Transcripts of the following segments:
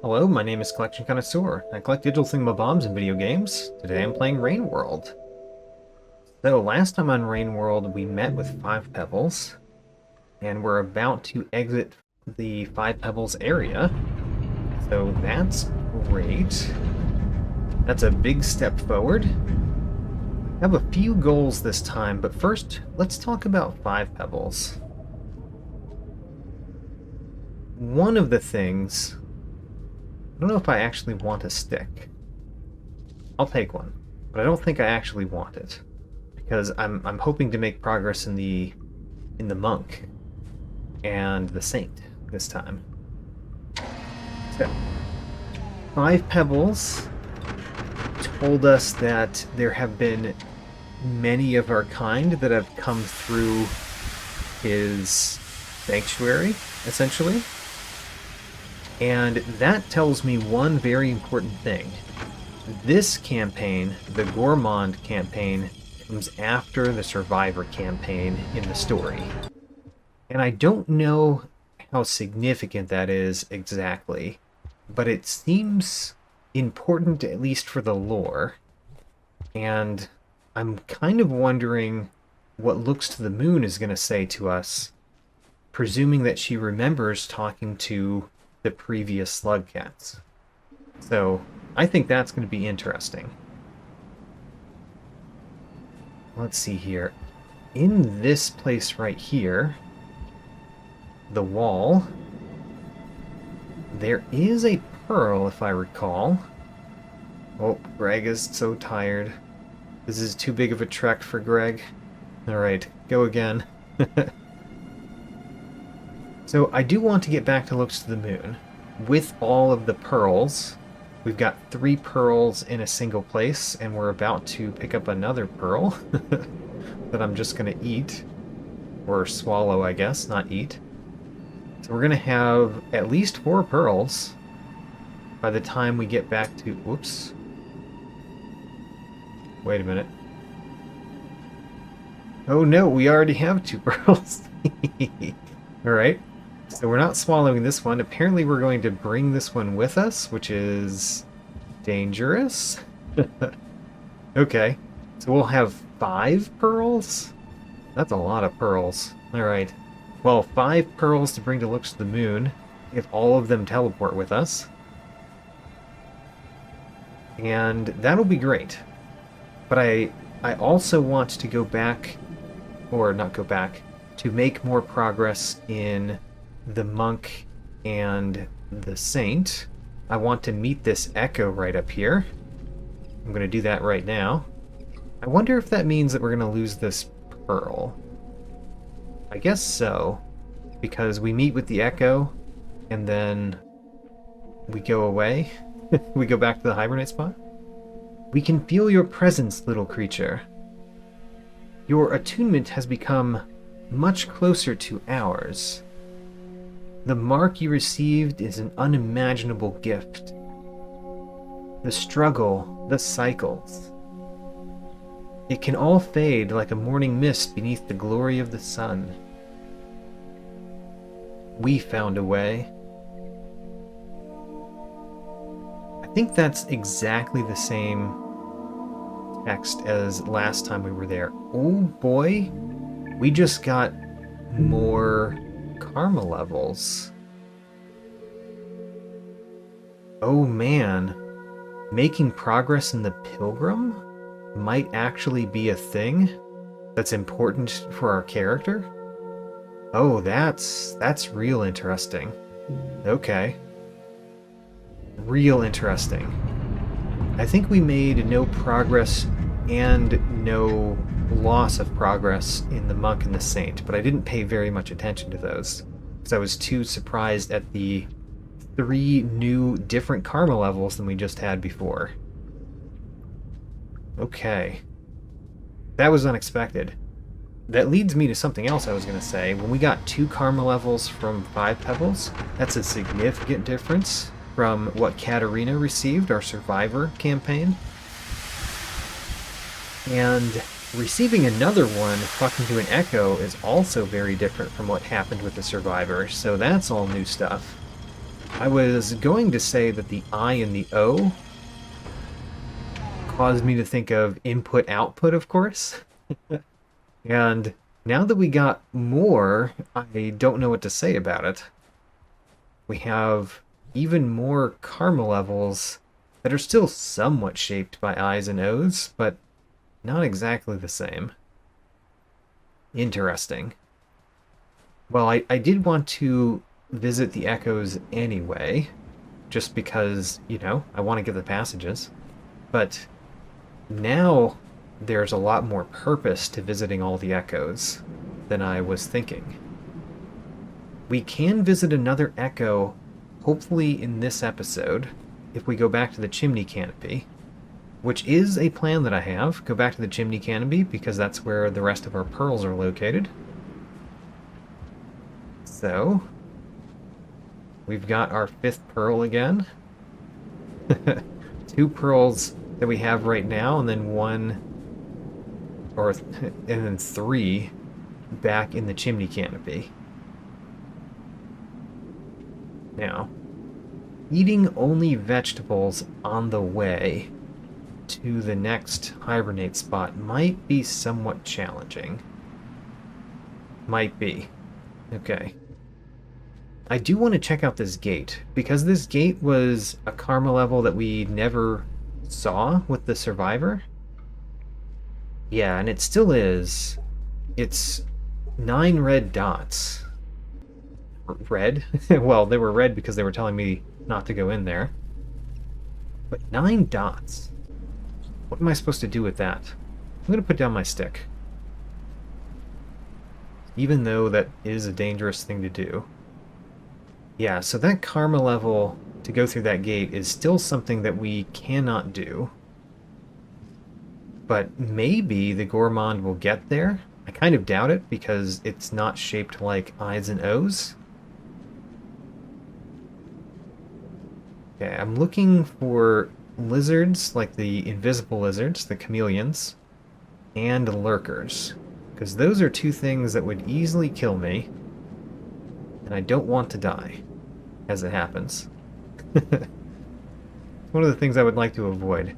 Hello, my name is Collection Connoisseur. I collect digital thingamabombs in video games. Today I'm playing Rain World. So last time on Rain World we met with 5 Pebbles, and we're about to exit the 5 Pebbles area. So that's great. That's a big step forward. I have a few goals this time, but first let's talk about 5 Pebbles. One of the things, I don't know if I actually want a stick. I'll take one, but I don't think I actually want it because I'm hoping to make progress in the monk and the saint this time. So, 5 Pebbles told us that there have been many of our kind that have come through his sanctuary, essentially. And that tells me one very important thing. This campaign, the Gourmand campaign, comes after the Survivor campaign in the story. And I don't know how significant that is exactly, but it seems important, at least for the lore. And I'm kind of wondering what Looks to the Moon is going to say to us, presuming that she remembers talking to the previous slug cats. So I think that's going to be interesting. Let's see here. In this place right here, the wall, there is a pearl, if I recall. Oh, Greg is so tired. This is too big of a trek for Greg. Alright, go again. So I do want to get back to Looks to the Moon. With all of the pearls, we've got 3 pearls in a single place, and we're about to pick up another pearl that I'm just going to eat. Or swallow, I guess, not eat. So we're going to have at least 4 pearls by the time we get back to... Whoops. Wait a minute. Oh no, we already have 2 pearls. Alright. So we're not swallowing this one. Apparently we're going to bring this one with us, which is dangerous. Okay. So we'll have 5 pearls? That's a lot of pearls. Alright. Well, 5 pearls to bring to Looks to the Moon, if all of them teleport with us. And that'll be great. But I also want to go back, or not go back, to make more progress in the monk and the saint. I want to meet this echo right up here. I'm going to do that right now. I wonder if that means that we're going to lose this pearl. I guess so, because we meet with the echo and then we go away. We go back to the hibernate spot. We can feel your presence, little creature. Your attunement has become much closer to ours. The mark you received is an unimaginable gift. The struggle, the cycles. It can all fade like a morning mist beneath the glory of the sun. We found a way. I think that's exactly the same text as last time we were there. Oh boy, we just got more karma levels. Oh man, making progress in the pilgrim might actually be a thing that's important for our character. Oh, that's real interesting. Okay. Real interesting. I think we made no progress and no loss of progress in the monk and the saint, but I didn't pay very much attention to those because I was too surprised at the 3 new different karma levels than we just had before. Okay. That was unexpected. That leads me to something else I was going to say. When we got 2 karma levels from 5 Pebbles, that's a significant difference from what Katarina received, our Survivor campaign. And receiving another one, talking to an echo, is also very different from what happened with the Survivor, so that's all new stuff. I was going to say that the I and the O caused me to think of input-output, of course. And now that we got more, I don't know what to say about it. We have even more karma levels that are still somewhat shaped by I's and O's, but not exactly the same. Interesting. Well, I did want to visit the echoes anyway, just because, you know, I want to get the passages. But now there's a lot more purpose to visiting all the echoes than I was thinking. We can visit another echo, hopefully in this episode, if we go back to the chimney canopy, which is a plan that I have. Go back to the chimney canopy because that's where the rest of our pearls are located. So, we've got our 5th pearl again. 2 pearls that we have right now, and then 1, and then 3 back in the chimney canopy. Now, eating only vegetables on the way to the next hibernate spot might be somewhat challenging. Might be. Okay. I do want to check out this gate, because this gate was a karma level that we never saw with the survivor. Yeah, and it still is. It's 9 red dots. Red? Well, they were red because they were telling me not to go in there. But 9 dots. What am I supposed to do with that? I'm going to put down my stick. Even though that is a dangerous thing to do. Yeah, so that karma level to go through that gate is still something that we cannot do. But maybe the gourmand will get there. I kind of doubt it because it's not shaped like I's and O's. Okay, I'm looking for lizards, like the invisible lizards, the chameleons, and lurkers. Because those are 2 things that would easily kill me. And I don't want to die, as it happens. It's one of the things I would like to avoid.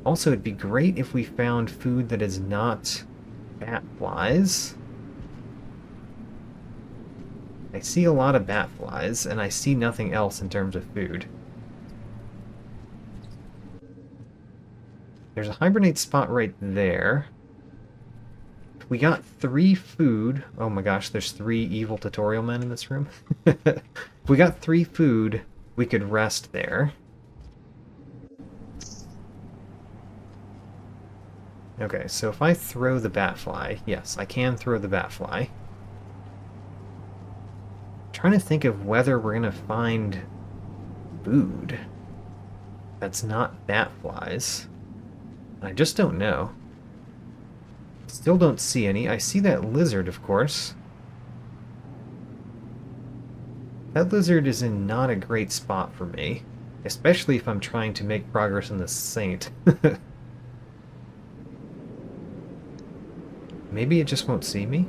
Also, it'd be great if we found food that is not bat flies. I see a lot of bat flies, and I see nothing else in terms of food. There's a hibernate spot right there. We got 3 food. Oh my gosh, there's 3 evil tutorial men in this room. If we got 3 food, we could rest there. Okay, so if I throw the batfly, yes, I can throw the batfly. Trying to think of whether we're gonna find food that's not batflies. I just don't know. Still don't see any. I see that lizard, of course. That lizard is in not a great spot for me, especially if I'm trying to make progress in the Saint. Maybe it just won't see me?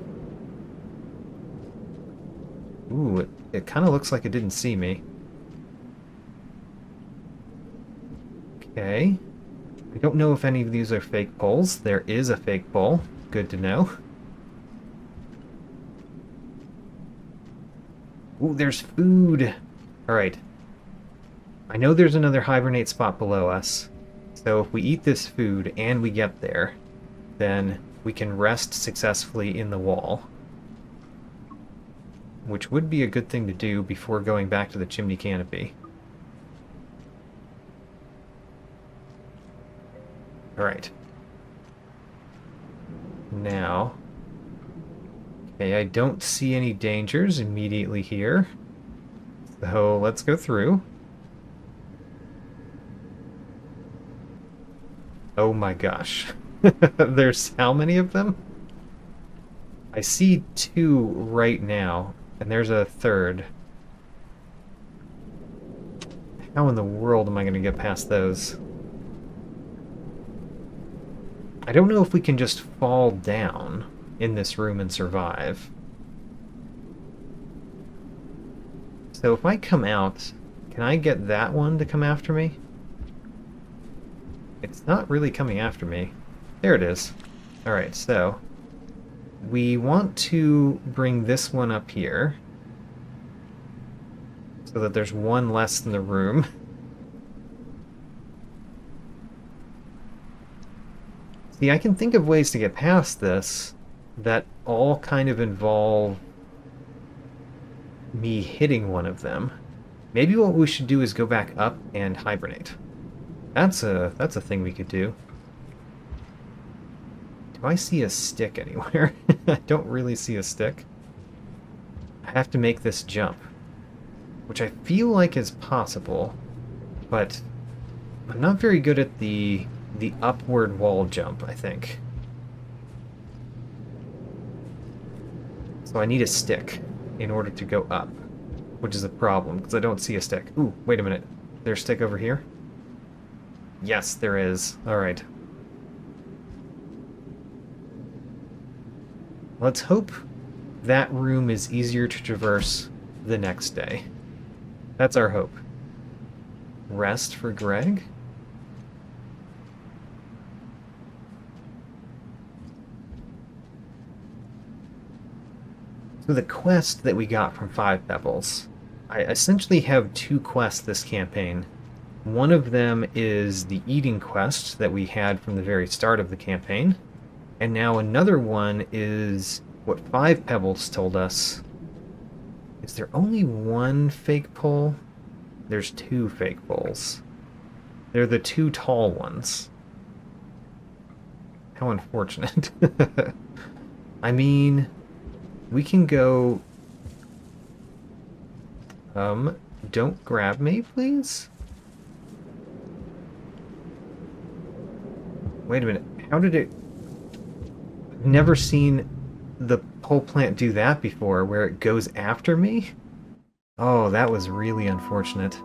Ooh, it kind of looks like it didn't see me. Okay. I don't know if any of these are fake poles. There is a fake pole. Good to know. Ooh, there's food! Alright. I know there's another hibernate spot below us. So if we eat this food and we get there, then we can rest successfully in the wall. Which would be a good thing to do before going back to the chimney canopy. Alright. Now... Okay, I don't see any dangers immediately here. So let's go through. Oh my gosh. There's how many of them? I see 2 right now, and there's a 3rd. How in the world am I going to get past those? I don't know if we can just fall down in this room and survive. So if I come out, Can I get that one to come after me? It's not really coming after me. There it is. Alright, so we want to bring this one up here so that there's one less in the room. See, I can think of ways to get past this that all kind of involve me hitting one of them. Maybe what we should do is go back up and hibernate. That's a thing we could do. Do I see a stick anywhere? I don't really see a stick. I have to make this jump, which I feel like is possible, but I'm not very good at the upward wall jump, I think. So I need a stick in order to go up, which is a problem, because I don't see a stick. Ooh, wait a minute. There's a stick over here? Yes, there is. Alright. Let's hope that room is easier to traverse the next day. That's our hope. Rest for Greg? So the quest that we got from 5 Pebbles, I essentially have 2 quests this campaign. One of them is the eating quest that we had from the very start of the campaign, and now another one is what 5 Pebbles told us. Is there only one fake pole? There's 2 fake poles. They're the 2 tall ones. How unfortunate. I mean, we can go... don't grab me, please? Wait a minute, how did it... I've never seen the pole plant do that before, where it goes after me? Oh, that was really unfortunate.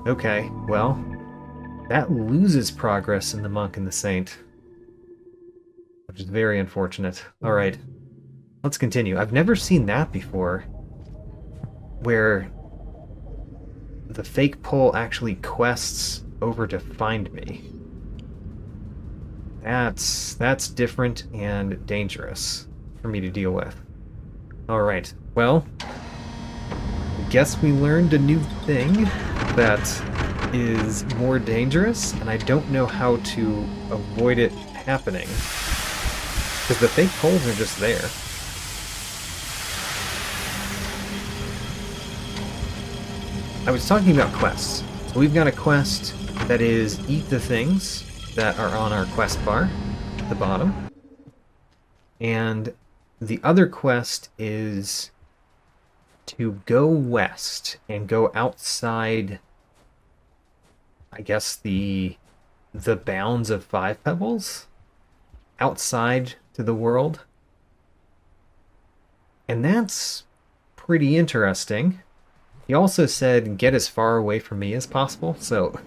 Okay, well, that loses progress in the Monk and the Saint, which is very unfortunate. Alright, let's continue. I've never seen that before, where the fake pole actually quests over to find me. That's different and dangerous for me to deal with. Alright, well, I guess we learned a new thing that is more dangerous, and I don't know how to avoid it happening. Because the fake poles are just there. I was talking about quests. So we've got a quest that is eat the things that are on our quest bar at the bottom. And the other quest is to go west and go outside, I guess, the bounds of 5 Pebbles, outside to the world. And that's pretty interesting. He also said, get as far away from me as possible, so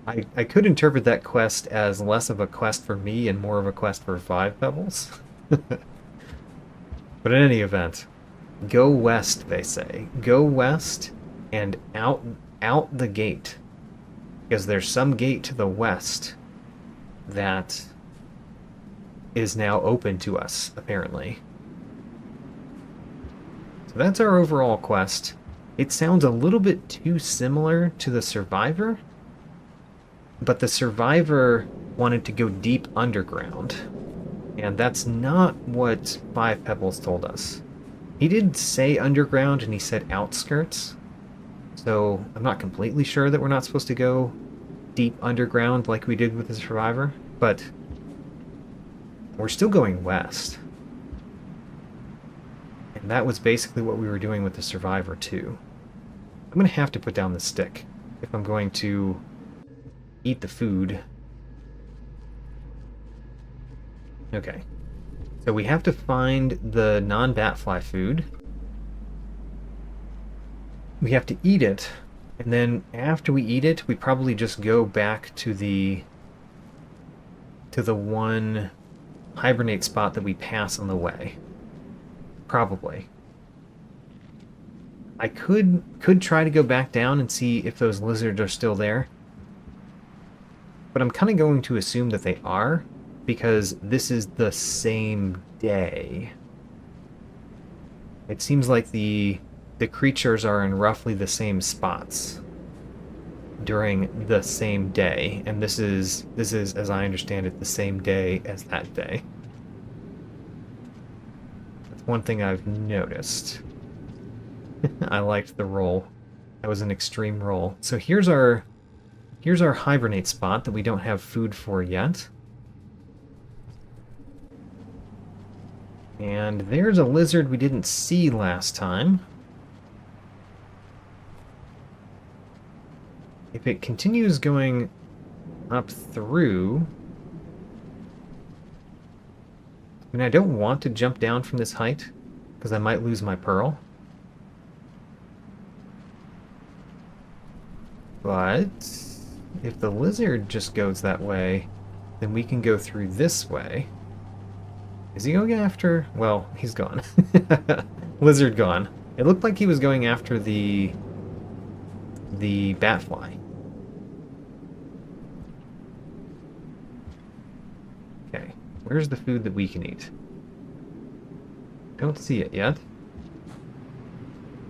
I could interpret that quest as less of a quest for me and more of a quest for 5 Pebbles. But in any event, go west, they say. Go west and out the gate. Because there's some gate to the west that is now open to us, apparently. So that's our overall quest. It sounds a little bit too similar to the Survivor, but the Survivor wanted to go deep underground, and that's not what 5 Pebbles told us. He did say underground, and he said outskirts, so I'm not completely sure that we're not supposed to go deep underground like we did with the Survivor, but we're still going west. And that was basically what we were doing with the Survivor, too. I'm going to have to put down the stick if I'm going to eat the food. Okay. So we have to find the non-batfly food. We have to eat it, and then after we eat it, we probably just go back to the one hibernate spot that we pass on the way. Probably. I could try to go back down and see if those lizards are still there. But I'm kind of going to assume that they are, because this is the same day. It seems like the creatures are in roughly the same spots during the same day, and this is, as I understand it, the same day as that day. That's one thing I've noticed. I liked the roll. That was an extreme roll. So here's our hibernate spot that we don't have food for yet. And there's a lizard we didn't see last time. If it continues going up through... I mean, I don't want to jump down from this height, because I might lose my pearl. But if the lizard just goes that way, then we can go through this way. Is he going after... Well, he's gone. Lizard gone. It looked like he was going after the batfly. Okay, where's the food that we can eat? Don't see it yet.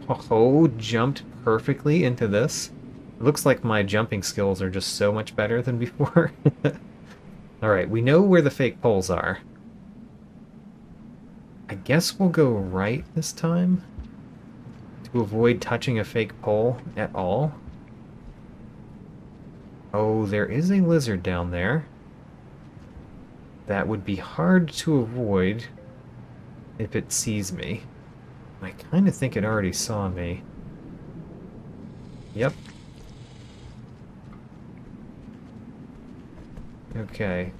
Oh, jumped perfectly into this. It looks like my jumping skills are just so much better than before. Alright, we know where the fake poles are. I guess we'll go right this time to avoid touching a fake pole at all. Oh, there is a lizard down there. That would be hard to avoid if it sees me. I kind of think it already saw me. Yep. Okay.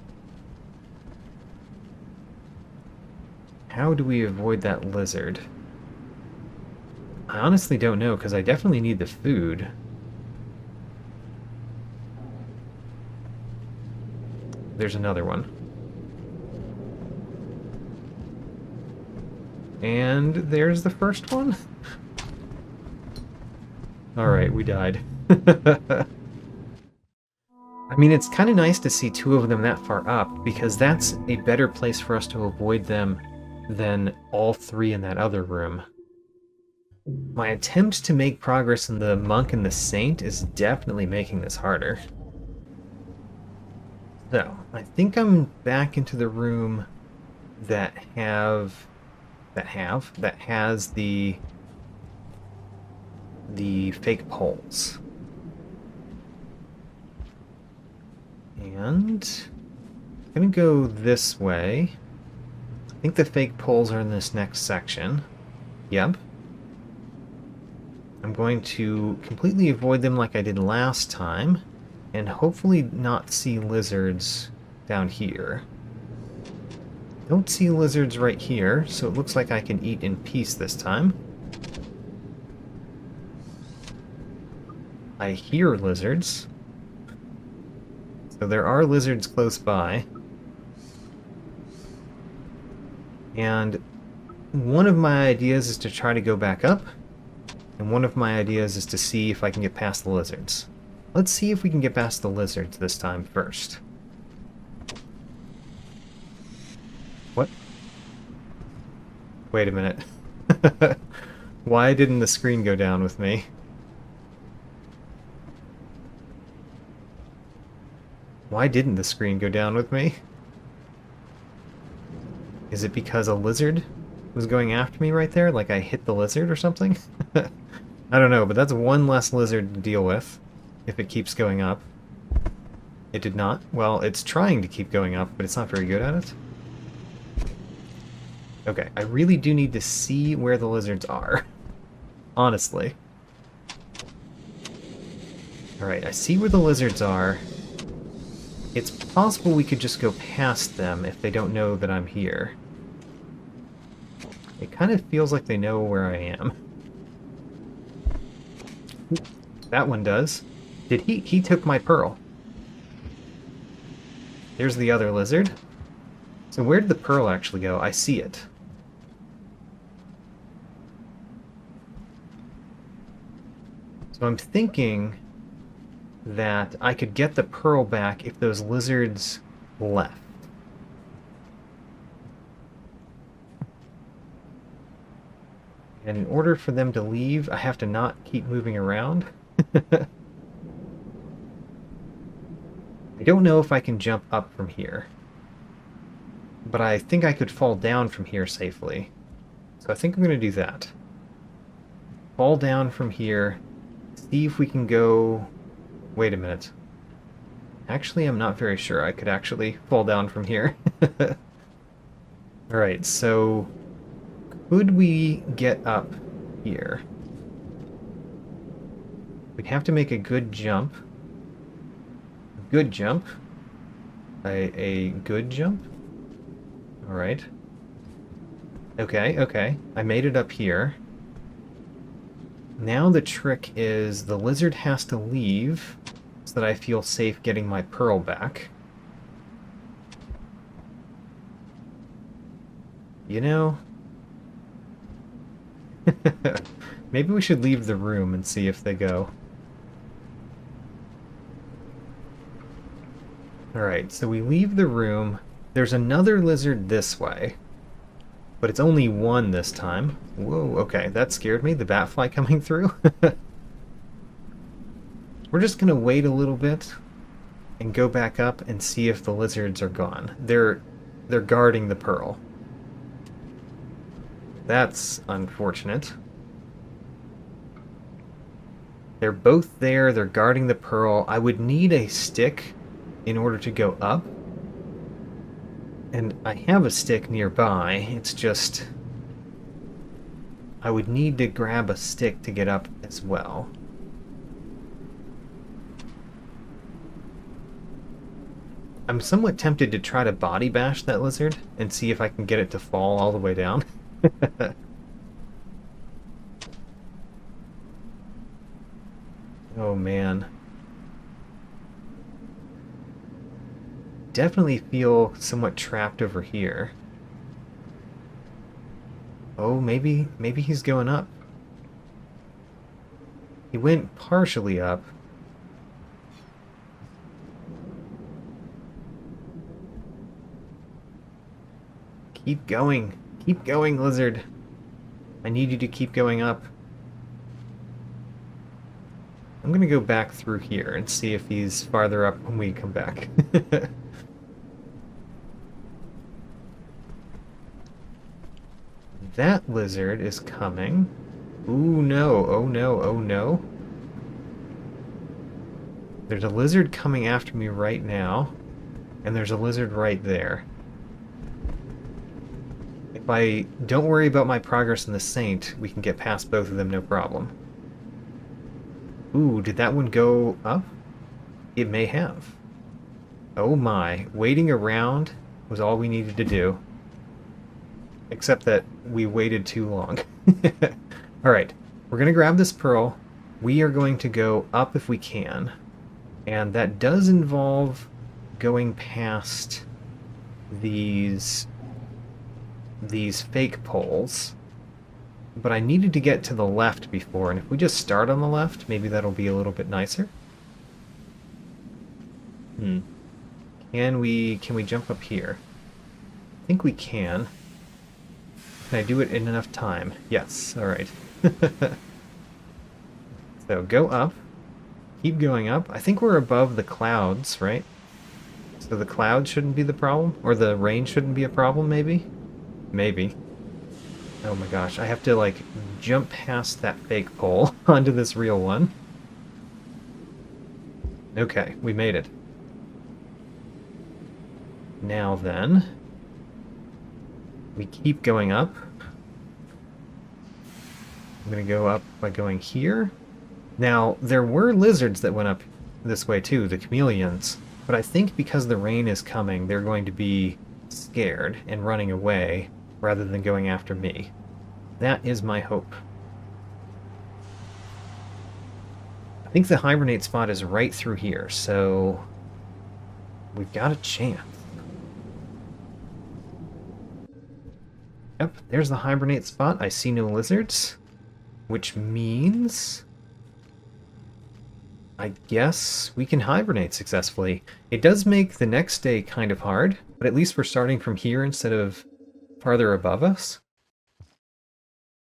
How do we avoid that lizard? I honestly don't know, because I definitely need the food. There's another one. And there's the first one. Alright, we died. I mean, it's kind of nice to see two of them that far up, because that's a better place for us to avoid them than all three in that other room. My attempt to make progress in the monk and the saint is definitely making this harder. So, I think I'm back into the room that has the fake poles. And I'm gonna go this way. I think the fake poles are in this next section. Yep. I'm going to completely avoid them like I did last time, and hopefully not see lizards down here. Don't see lizards right here, so it looks like I can eat in peace this time. I hear lizards. So there are lizards close by. And one of my ideas is to try to go back up, and one of my ideas is to see if I can get past the lizards. Let's see if we can get past the lizards this time first. What? Wait a minute. Why didn't the screen go down with me? Why didn't the screen go down with me? Is it because a lizard was going after me right there? Like I hit the lizard or something? I don't know, but that's one less lizard to deal with if it keeps going up. It did not. Well, it's trying to keep going up, but it's not very good at it. Okay, I really do need to see where the lizards are. Honestly. Alright, I see where the lizards are. It's possible we could just go past them if they don't know that I'm here. It kind of feels like they know where I am. That one does. Did he took my pearl. There's the other lizard. So where did the pearl actually go? I see it. So I'm thinking that I could get the pearl back if those lizards left. And in order for them to leave, I have to not keep moving around. I don't know if I can jump up from here, but I think I could fall down from here safely. So I think I'm going to do that. Fall down from here, see if we can go... Wait a minute. Actually, I'm not very sure I could actually fall down from here. Alright, so could we get up here? We'd have to make a good jump. Good jump. A good jump? Alright. Okay, okay. I made it up here. Now the trick is the lizard has to leave so that I feel safe getting my pearl back. You know... Maybe we should leave the room and see if they go. Alright, so we leave the room. There's another lizard this way. But it's only one this time. Whoa, okay, that scared me, the batfly coming through. We're just gonna wait a little bit and go back up and see if the lizards are gone. They're guarding the pearl. That's unfortunate. They're both there, they're guarding the pearl. I would need a stick in order to go up. And I have a stick nearby, it's just... I would need to grab a stick to get up as well. I'm somewhat tempted to try to body bash that lizard and see if I can get it to fall all the way down. Oh man. Definitely feel somewhat trapped over here. Oh, maybe he's going up. He went partially up. Keep going. Keep going, lizard. I need you to keep going up. I'm gonna go back through here and see if he's farther up when we come back. That lizard is coming. Ooh, no. Oh, no. Oh, no. There's a lizard coming after me right now, and there's a lizard right there. If I don't worry about my progress in the Saint, we can get past both of them no problem. Ooh, did that one go up? It may have. Oh my, waiting around was all we needed to do. Except that we waited too long. Alright, we're going to grab this pearl. We are going to go up if we can. And that does involve going past these fake poles. But I needed to get to the left before, and if we just start on the left, maybe that'll be a little bit nicer. Can we jump up here? I think we can. Can I do it in enough time? Yes, alright. So go up. Keep going up. I think we're above the clouds, right? So the clouds shouldn't be the problem? Or the rain shouldn't be a problem, maybe? Maybe. Oh my gosh, I have to, like, jump past that fake pole onto this real one. Okay, we made it. Now then, we keep going up. I'm gonna go up by going here. Now, there were lizards that went up this way too, the chameleons. But I think because the rain is coming, they're going to be scared and running away rather than going after me. That is my hope. I think the hibernate spot is right through here, so we've got a chance. Yep, there's the hibernate spot. I see no lizards, which means I guess we can hibernate successfully. It does make the next day kind of hard, but at least we're starting from here instead of farther above us.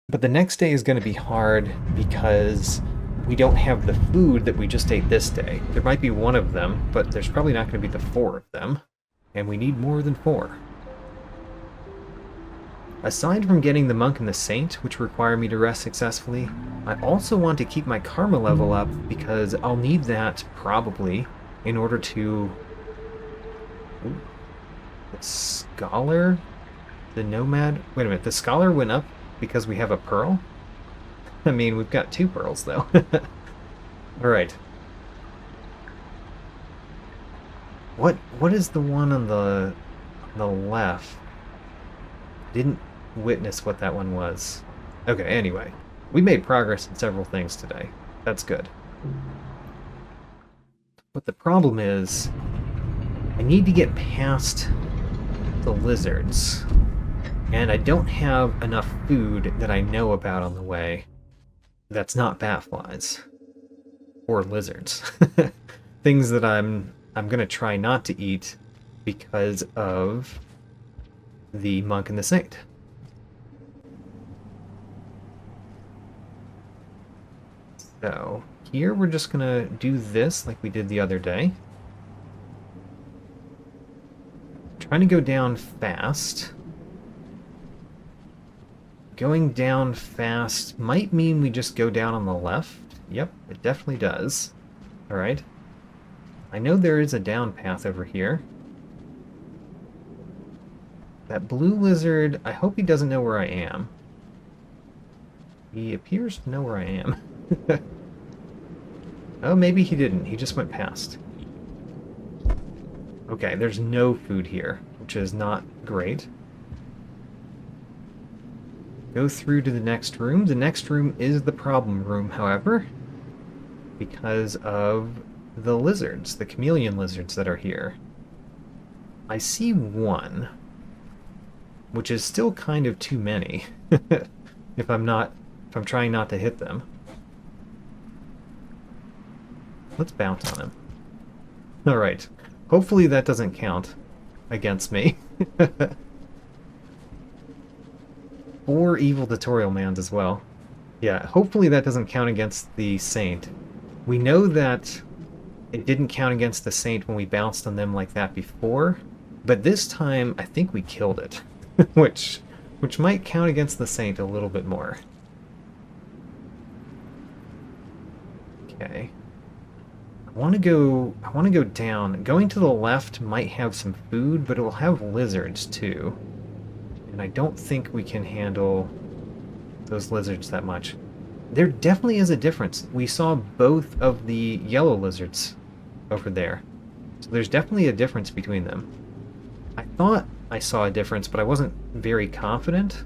But the next day is going to be hard because we don't have the food that we just ate this day. There might be one of them, but there's probably not going to be the 4 of them, and we need more than 4. Aside from getting the monk and the saint, which require me to rest successfully, I also want to keep my karma level up because I'll need that, probably, in order to... Ooh. The scholar? The nomad? Wait a minute, the scholar went up because we have a pearl? I mean, we've got 2 pearls, though. Alright. What is the one on the left? Didn't witness what that one was. Okay, anyway. We made progress in several things today. That's good. But the problem is, I need to get past the lizards. And I don't have enough food that I know about on the way that's not bat flies. Or lizards. Things that I'm gonna try not to eat because of the monk and the saint. So, here we're just gonna do this like we did the other day. Trying to go down fast. Going down fast might mean we just go down on the left. Yep, it definitely does. Alright. I know there is a down path over here. That blue lizard, I hope he doesn't know where I am. He appears to know where I am. Oh, maybe he didn't. He just went past. Okay, there's no food here, which is not great. Go through to the next room. The next room is the problem room, however, because of the lizards, the chameleon lizards that are here. I see one, which is still kind of too many, if I'm trying not to hit them. Let's bounce on him. Alright. Hopefully that doesn't count against me. 4 evil tutorial mans as well. Yeah, hopefully that doesn't count against the saint. We know that it didn't count against the saint when we bounced on them like that before, but this time I think we killed it. which might count against the saint a little bit more. Okay. I want to go down. Going to the left might have some food, but it will have lizards too. And I don't think we can handle those lizards that much. There definitely is a difference. We saw both of the yellow lizards over there. So there's definitely a difference between them. I thought I saw a difference, but I wasn't very confident.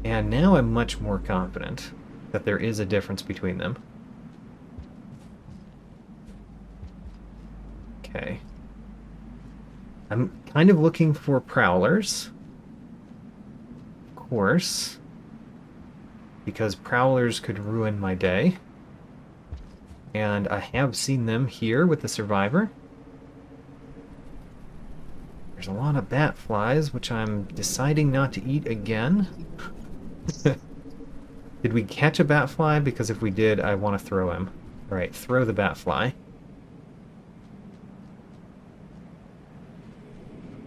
And now I'm much more confident that there is a difference between them. Okay. I'm kind of looking for prowlers. Of course. Because prowlers could ruin my day. And I have seen them here with the survivor. There's a lot of bat flies, which I'm deciding not to eat again. Did we catch a bat fly? Because if we did, I want to throw him. Alright, throw the bat fly.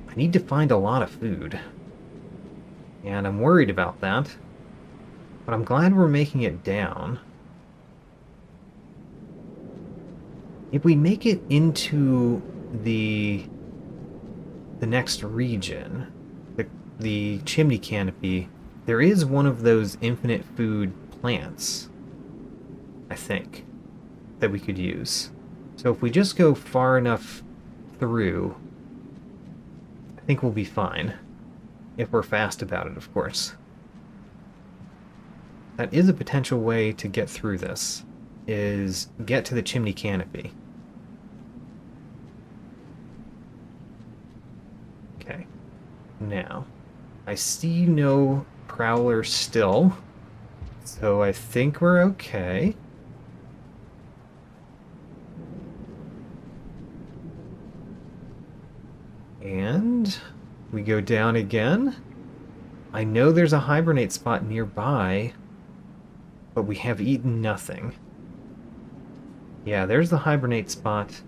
I need to find a lot of food. And I'm worried about that. But I'm glad we're making it down. If we make it into the next region, the chimney canopy, there is one of those infinite food plants, I think, that we could use. So if we just go far enough through, I think we'll be fine. If we're fast about it, of course. That is a potential way to get through this, is get to the chimney canopy. Okay. Now, I see no prowler still, so I think we're okay. And we go down again. I know there's a hibernate spot nearby, but we have eaten nothing. Yeah, there's the hibernate spot.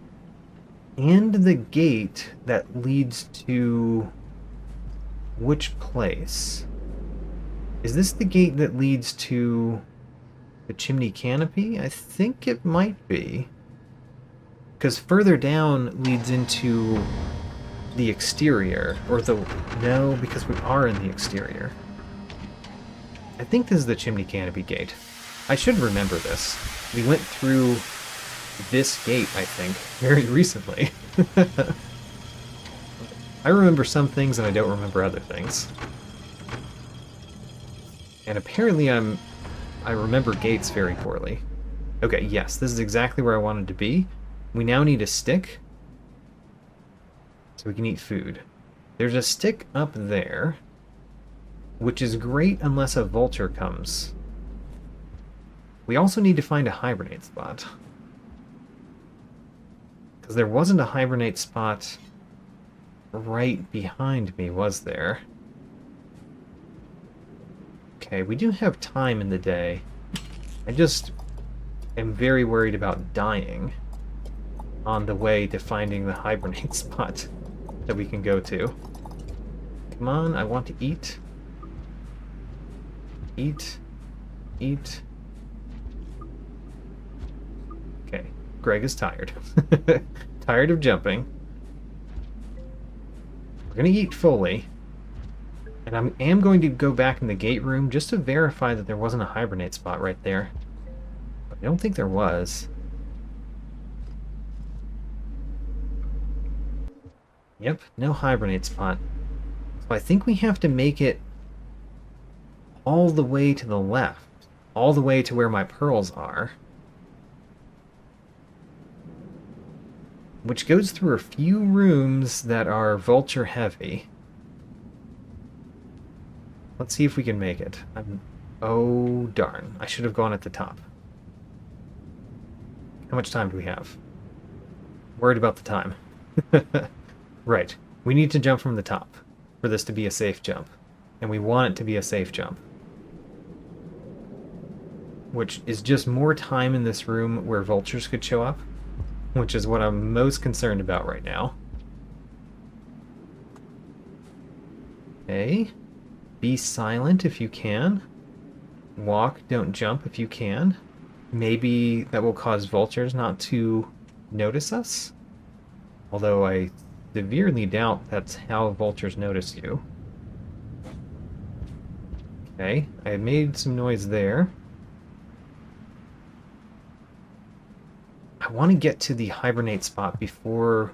And the gate that leads to... which place? Is this the gate that leads to the chimney canopy? I think it might be. Because further down leads into the exterior. Or the... no, because we are in the exterior. I think this is the chimney canopy gate. I should remember this. We went through this gate, I think, very recently. I remember some things and I don't remember other things. And apparently I remember gates very poorly. Okay, yes, this is exactly where I wanted to be. We now need a stick, so we can eat food. There's a stick up there, which is great unless a vulture comes. We also need to find a hibernate spot. Because there wasn't a hibernate spot right behind me, was there? Okay, we do have time in the day. I just am very worried about dying on the way to finding the hibernate spot that we can go to. Come on, I want to eat. Eat. Eat. Okay, Greg is tired. Tired of jumping. We're gonna eat fully. And I am going to go back in the gate room just to verify that there wasn't a hibernate spot right there. But I don't think there was. Yep, no hibernate spot. So I think we have to make it all the way to the left. All the way to where my pearls are. Which goes through a few rooms that are vulture heavy. Let's see if we can make it. Oh, darn. I should have gone at the top. How much time do we have? Worried about the time. Right. We need to jump from the top for this to be a safe jump. And we want it to be a safe jump. Which is just more time in this room where vultures could show up. Which is what I'm most concerned about right now. Okay. Be silent if you can. Walk, don't jump if you can. Maybe that will cause vultures not to notice us. Although I severely doubt that's how vultures notice you. Okay, I made some noise there. I want to get to the hibernate spot before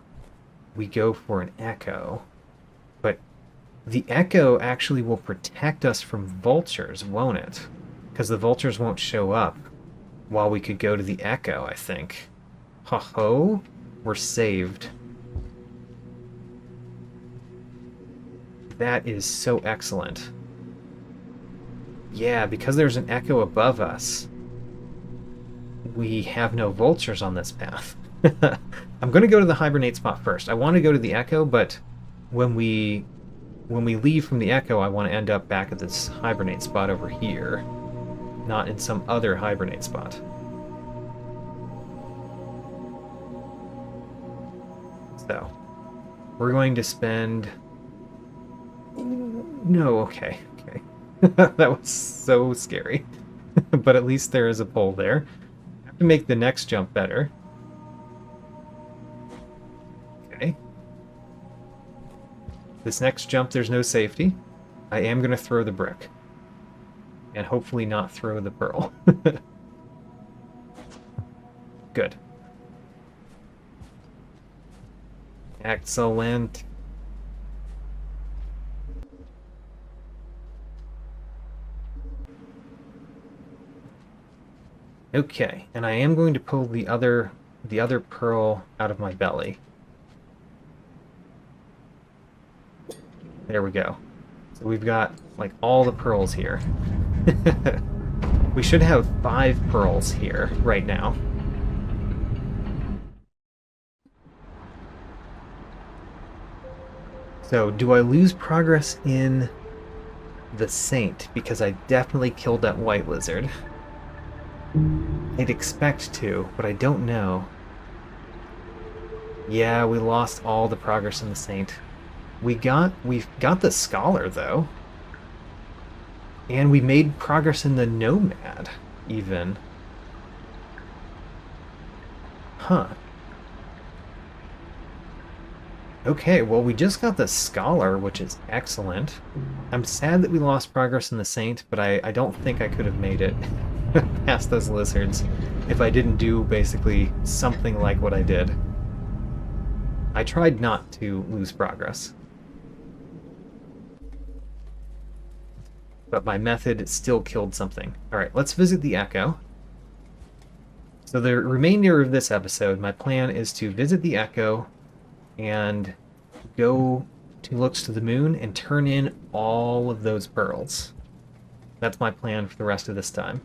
we go for an echo. But the echo actually will protect us from vultures, won't it? Because the vultures won't show up while we could go to the echo, I think. Ho-ho, we're saved. That is so excellent. Yeah, because there's an echo above us, we have no vultures on this path. I'm going to go to the hibernate spot first. I want to go to the echo, but when we leave from the echo, I want to end up back at this hibernate spot over here, not in some other hibernate spot. So, we're going to spend... No, okay. That was so scary. But at least there is a pole there. I have to make the next jump better. Okay. This next jump, there's no safety. I am going to throw the brick. And hopefully not throw the pearl. Good. Excellent. Okay, and I am going to pull the other pearl out of my belly. There we go. So we've got like all the pearls here. We should have 5 pearls here right now. So, do I lose progress in the Saint? Because I definitely killed that white lizard. I'd expect to, but I don't know. Yeah, we lost all the progress in the Saint. We've got the Scholar, though. And we made progress in the Nomad, even. Huh. Okay, well, we just got the Scholar, which is excellent. I'm sad that we lost progress in the Saint, but I don't think I could have made it past those lizards if I didn't do basically something like what I did. I tried not to lose progress. But my method still killed something. Alright, let's visit the Echo. So the remainder of this episode, my plan is to visit the Echo and go to Looks to the Moon and turn in all of those pearls. That's my plan for the rest of this time.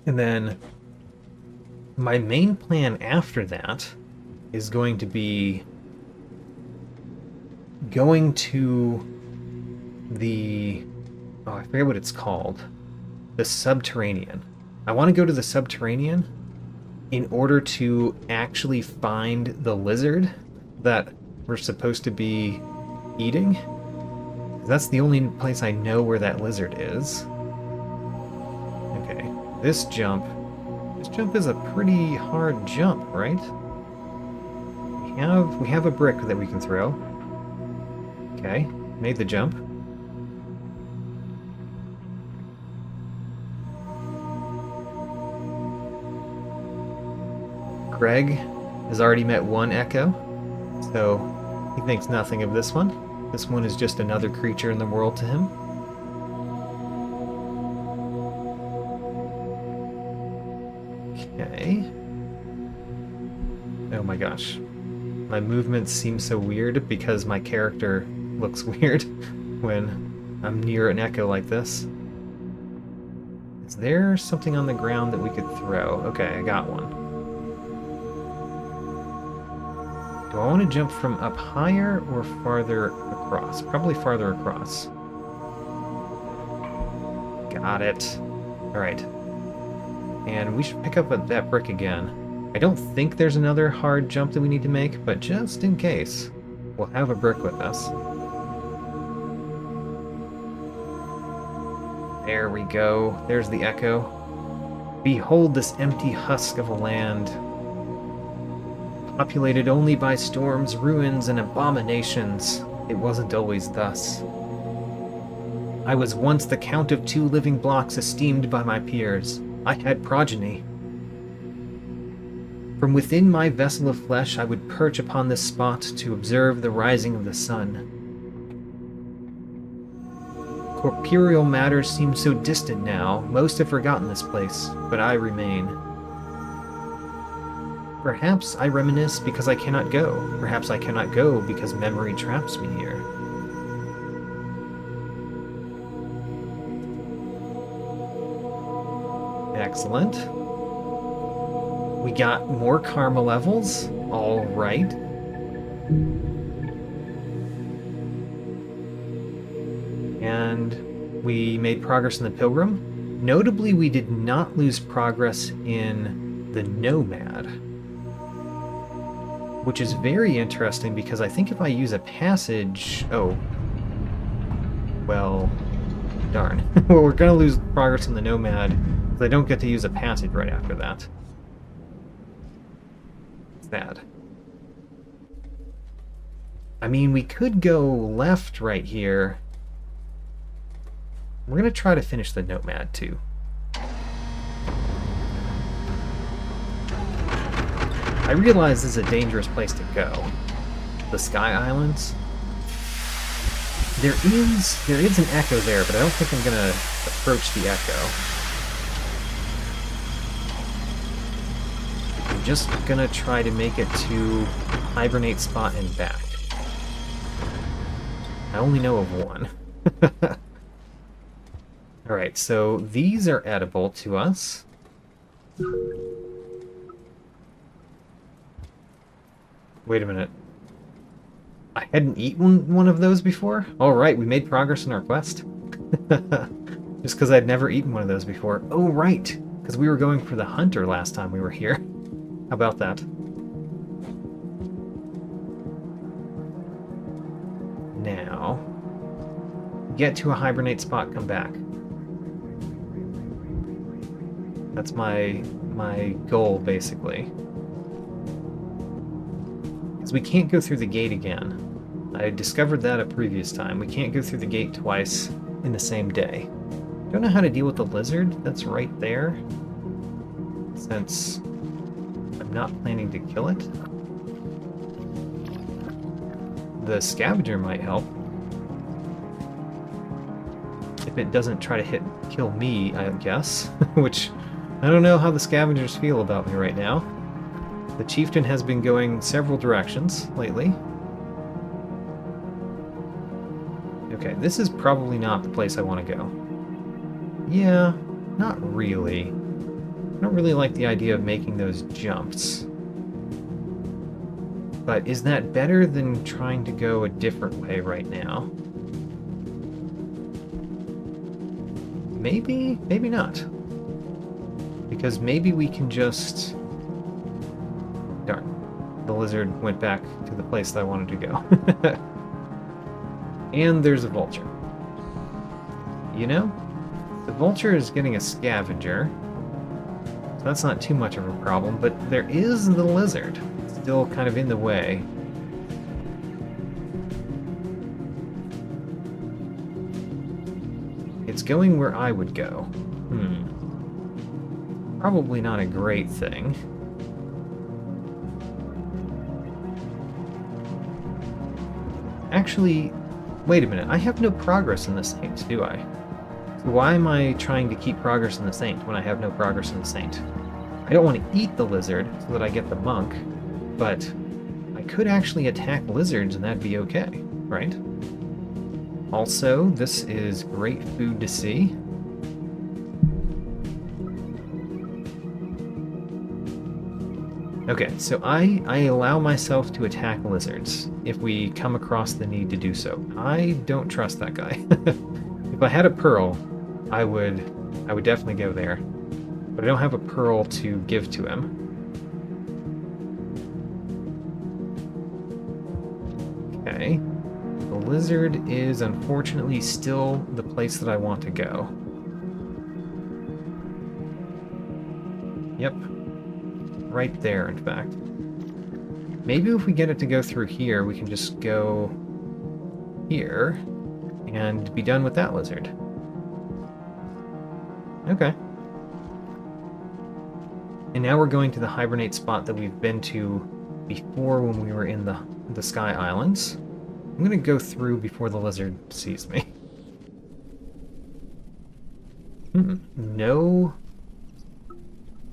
And then my main plan after that is going to be going to the... oh, I forget what it's called. The Subterranean. I want to go to the Subterranean in order to actually find the lizard that we're supposed to be eating. That's the only place I know where that lizard is. Okay, this jump is a pretty hard jump, right? We have a brick that we can throw. Okay, made the jump. Greg has already met one Echo, so he thinks nothing of this one. This one is just another creature in the world to him. Okay. Oh my gosh. My movements seem so weird because my character looks weird when I'm near an Echo like this. Is there something on the ground that we could throw? Okay, I got one. Do I want to jump from up higher or farther across? Probably farther across. Got it. Alright. And we should pick up that brick again. I don't think there's another hard jump that we need to make, but just in case, we'll have a brick with us. There we go. There's the Echo. Behold this empty husk of a land, populated only by storms, ruins, and abominations. It wasn't always thus. I was once the count of 2 living blocks esteemed by my peers. I had progeny. From within my vessel of flesh I would perch upon this spot to observe the rising of the sun. Corporeal matters seem so distant now, most have forgotten this place, but I remain. Perhaps I reminisce because I cannot go. Perhaps I cannot go because memory traps me here. Excellent. We got more karma levels. All right. And we made progress in the Pilgrim. Notably, we did not lose progress in the Nomad, which is very interesting because I think if I use a passage... oh. Well, darn. Well, we're going to lose progress in the Nomad because I don't get to use a passage right after that. Sad. I mean, we could go left right here. We're going to try to finish the Nomad, too. I realize this is a dangerous place to go. The Sky Islands. There is an Echo there, but I don't think I'm going to approach the Echo. I'm just going to try to make it to Hibernate Spot and back. I only know of one. Alright, so these are edible to us. Wait a minute. Hadn't eaten one of those before? Alright, we made progress in our quest. Just because I'd never eaten one of those before. Oh, right! Because we were going for the hunter last time we were here. How about that? Now, get to a hibernate spot, come back. That's my goal, basically. Because we can't go through the gate again. I discovered that a previous time. We can't go through the gate twice in the same day. Don't know how to deal with the lizard that's right there, since I'm not planning to kill it. The scavenger might help. If it doesn't try to kill me, I guess. Which, I don't know how the scavengers feel about me right now. The chieftain has been going several directions lately. Okay, this is probably not the place I want to go. Yeah, not really. I don't really like the idea of making those jumps. But is that better than trying to go a different way right now? Maybe, maybe not. Because maybe we can just... Darn. The lizard went back to the place that I wanted to go. And there's a vulture. You know? The vulture is getting a scavenger. So that's not too much of a problem, but there is the lizard. Still kind of in the way. It's going where I would go. Probably not a great thing. Actually, wait a minute. I have no progress in the Saint, do I? So why am I trying to keep progress in the Saint when I have no progress in the Saint? I don't want to eat the lizard so that I get the monk, but I could actually attack lizards and that'd be okay, right? Also, this is great food to see. Okay, so I allow myself to attack lizards if we come across the need to do so. I don't trust that guy. If I had a pearl, I would definitely go there. But I don't have a pearl to give to him. Okay. The lizard is unfortunately still the place that I want to go. Yep. Right there, in fact. Maybe if we get it to go through here, we can just go here and be done with that lizard. Okay. And now we're going to the hibernate spot that we've been to before when we were in the Sky Islands. I'm gonna go through before the lizard sees me. No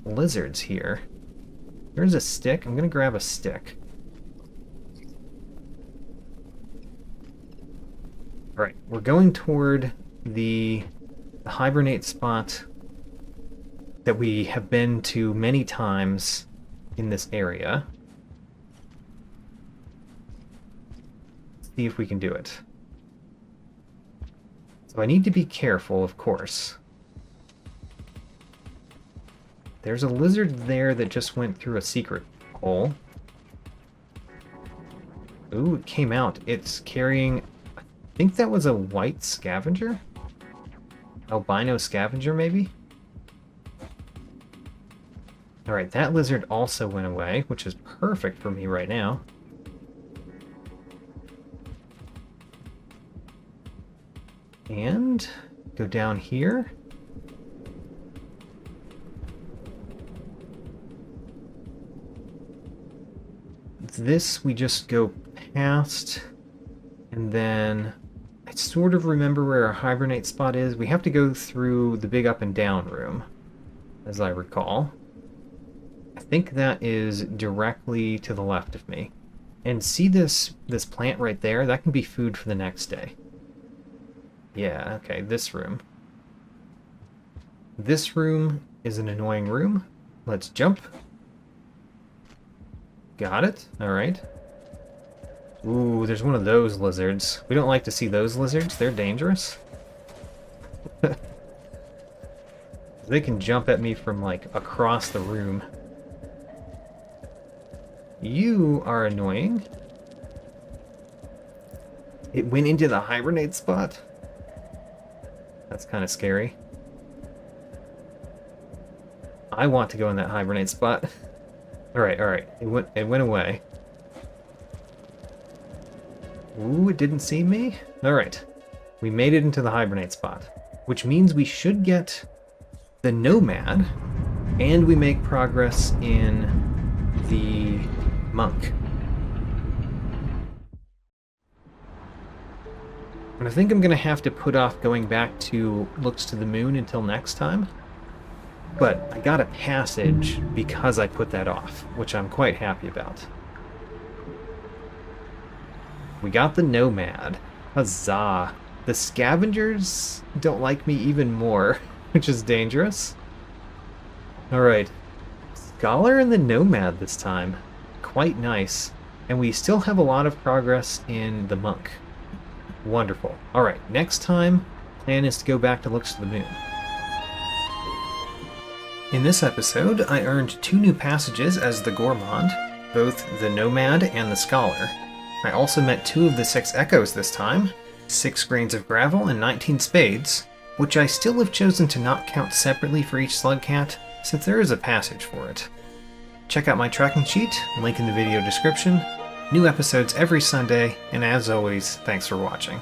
lizards here. There's a stick. I'm gonna grab a stick. Alright, we're going toward the hibernate spot that we have been to many times in this area. Let's see if we can do it. So I need to be careful, of course. There's a lizard there that just went through a secret hole. Ooh, it came out. It's carrying... I think that was a white scavenger? Albino scavenger, maybe? Alright, that lizard also went away, which is perfect for me right now. And go down here. This we just go past, and then I sort of remember where our hibernate spot is. We have to go through the big up and down room, as I recall. I think that is directly to the left of me. And see this plant right there? That can be food for the next day. Yeah, okay, this room. This room is an annoying room. Let's jump. Got it. All right. Ooh, there's one of those lizards. We don't like to see those lizards. They're dangerous. They can jump at me from, like, across the room. You are annoying. It went into the hibernate spot? That's kind of scary. I want to go in that hibernate spot. Alright, alright. It went away. Ooh, it didn't see me? Alright. We made it into the hibernate spot. Which means we should get the Nomad, and we make progress in the Monk. And I think I'm going to have to put off going back to Looks to the Moon until next time. But I got a passage because I put that off, which I'm quite happy about. We got the Nomad. Huzzah. The Scavengers don't like me even more, which is dangerous. Alright. Scholar and the Nomad this time. Quite nice. And we still have a lot of progress in the Monk. Wonderful. Alright, next time, plan is to go back to Looks to the Moon. In this episode, I earned 2 new passages as the Gourmand, both the Nomad and the Scholar. I also met 2 of the 6 Echoes this time, 6 grains of gravel and 19 spades, which I still have chosen to not count separately for each slugcat, since there is a passage for it. Check out my tracking sheet, link in the video description. New episodes every Sunday, and as always, thanks for watching.